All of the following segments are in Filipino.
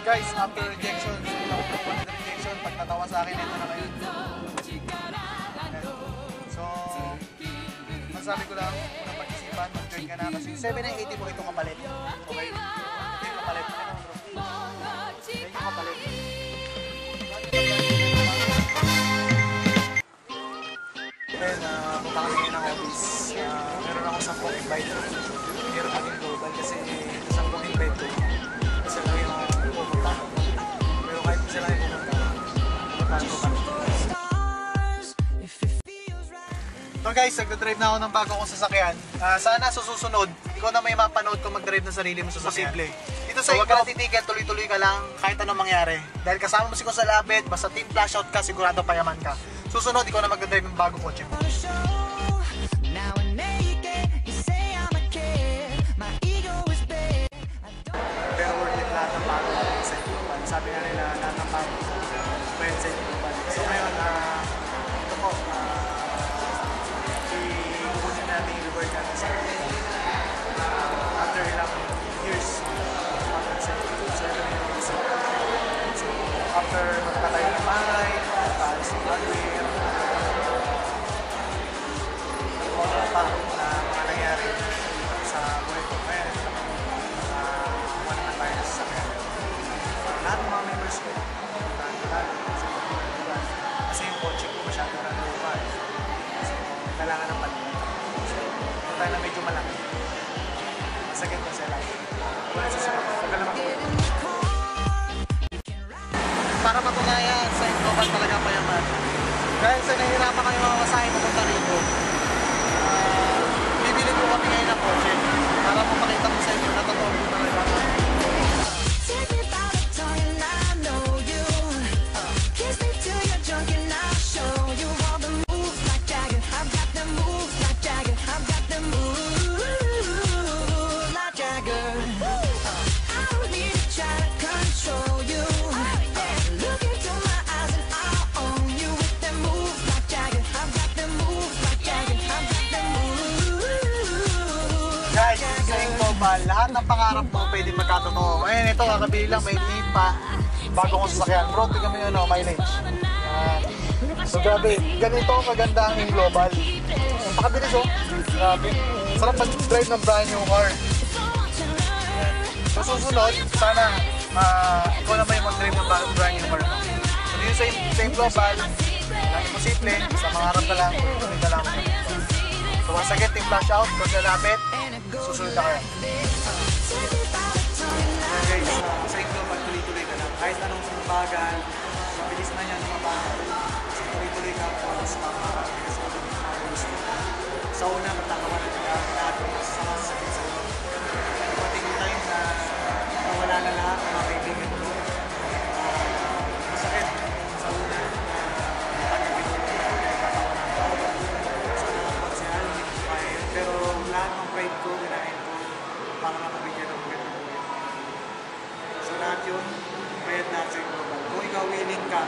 Guys, after rejection, pag natawa sa akin, ito na kayo. So, masabi ko lang, unang pag-isipan, mag-join ka na kasi 780 mo itong kapalit. Okay? Ito yung kapalit. Ito yung kapalit. Then, punta kami ngayon ng office. Meron akong 10 invite. Meron maging global kasi 10 invite ko. Isa lang yung pupunta. Pero kahit isa lang yung pupunta ko kami. So guys, nagdadrive na ako ng bago kong sasakyan. Sana sa susunod, ikaw na may mapanood kung mag-drive ng sarili mo sa sasakyan. Posible. Dito sa huwag ka natitigil, tuloy-tuloy ka lang kahit anong mangyari. Dahil kasama mo si ko sa labit, basta team flash out ka, sigurado payaman ka. Susunod, ikaw na mag-drive ng bagong kotse mo. Pero worth it lahat ng bago sa global. Sabi na nila, lahat ng bago pwede sa global. So ngayon, ito po, iuunin natin yung reward natin sa after ilang years sa YouTube. So after magpatayo ng bahay, paalis ng hardware, ano pa na mga nangyari sa buhay ko. Kaya ito naman kung ano na tayo sa sasakyan. Lahat ng mga members ko, kasi yung kotse ko masyado na lupa. So kailangan ng palitan. So tayo na medyo malaki. Masakit ko sila. Wala sa sunod. Huwag ka naman. Para matunayan sa global talaga payaman. Dahil sa nahihirapan kayo mga masahin pupunta rito, bibili po kami ngayon ng kotse para mapakita mo sa inyo na totoo po talaga. Lahat ng pangarap mo pwede magkatotoo. Ayun, ito, kakabili lang, may name pa. Bago kong sasakyan. Bro, tignan mo yun, mileage. So, grabe. Ganito kaganda ang global. Ang pakabilis, oh. Grabe. Sarap mag-drive ng brand new car. So, susunod, sana ikaw naman yung mag-drive ng brand new car. So, dito sa global, lang imposible. Sa mangarap ka lang, tuloy ka lang. So, once again, team flash out, kung nalapit, susunod na kayo. Guys, sa global, tuloy-tuloy ka lang. Kahit anong sumbagan, mabilis na yan mabagal. So, tuloy-tuloy ka po sa mga gusto. Sa una, magtatawanan ka lahat ng masasakit sa iyo. Dumating yung time na nawala na lahat ng mga kaibigan mo. Masakit sa una, tagapin mo katawanan ka. So, nakapagsihan, hindi ko kaya. Pero lahat ng pride ko, ginahin ko para makabigyan ng magandang buhay. So, lahat yun, bayad natin sa global. Kung ikaw willing ka,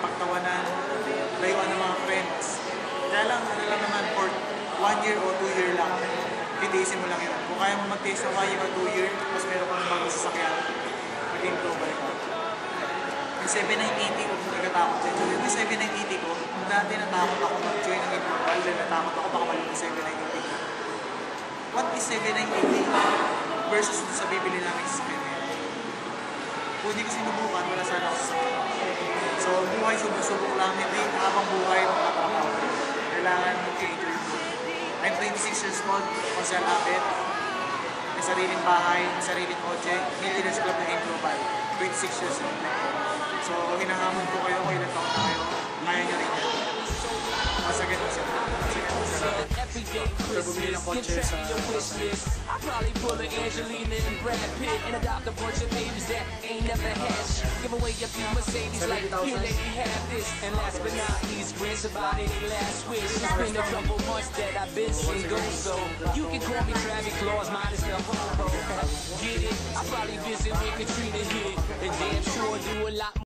pagtawanan, layuan ng mga friends. Kaya lang, ano lang naman, for 1 year o 2 year lang, titiisin mo lang yun. Kung kaya mo mag-taste ng 1 year o 2 year, tapos meron kang bagong sasakyan, maging global ka. Yung 7980 ko, kung nagkatakot din. So, yung 7980 ko, dati natakot ako mag-join ng global, dahil natakot ako baka mali yung 7980 ko. What is 7980 versus sa bibili namin sa sasakyan? Kung hindi ko sinubukan, wala sana ako sasakyan. So, buhay, subok lang, hindi habang buhay, makatrabaho. Kailangan mag-enjoy mo. I'm 26 years old, Marcel Abet. May sariling bahay, may sariling kotse, Millionaires Club na global. 26 years old. So, hinahamon ko kayo kung ilang taon na kayo. Kaya nyo rin yan. Masagin mo siya. After bumili ng kotse sa I probably pull a Angelina and Brad Pitt and adopt a bunch of babies that ain't never had shit. Give away a few Mercedes like, here lady have this. And last but not least, grants about any last wish. It's been a couple months that I've been single, so you can call me Travis Claus minus the hobo. Get it? I probably visit when Katrina hit. And damn more, do a lot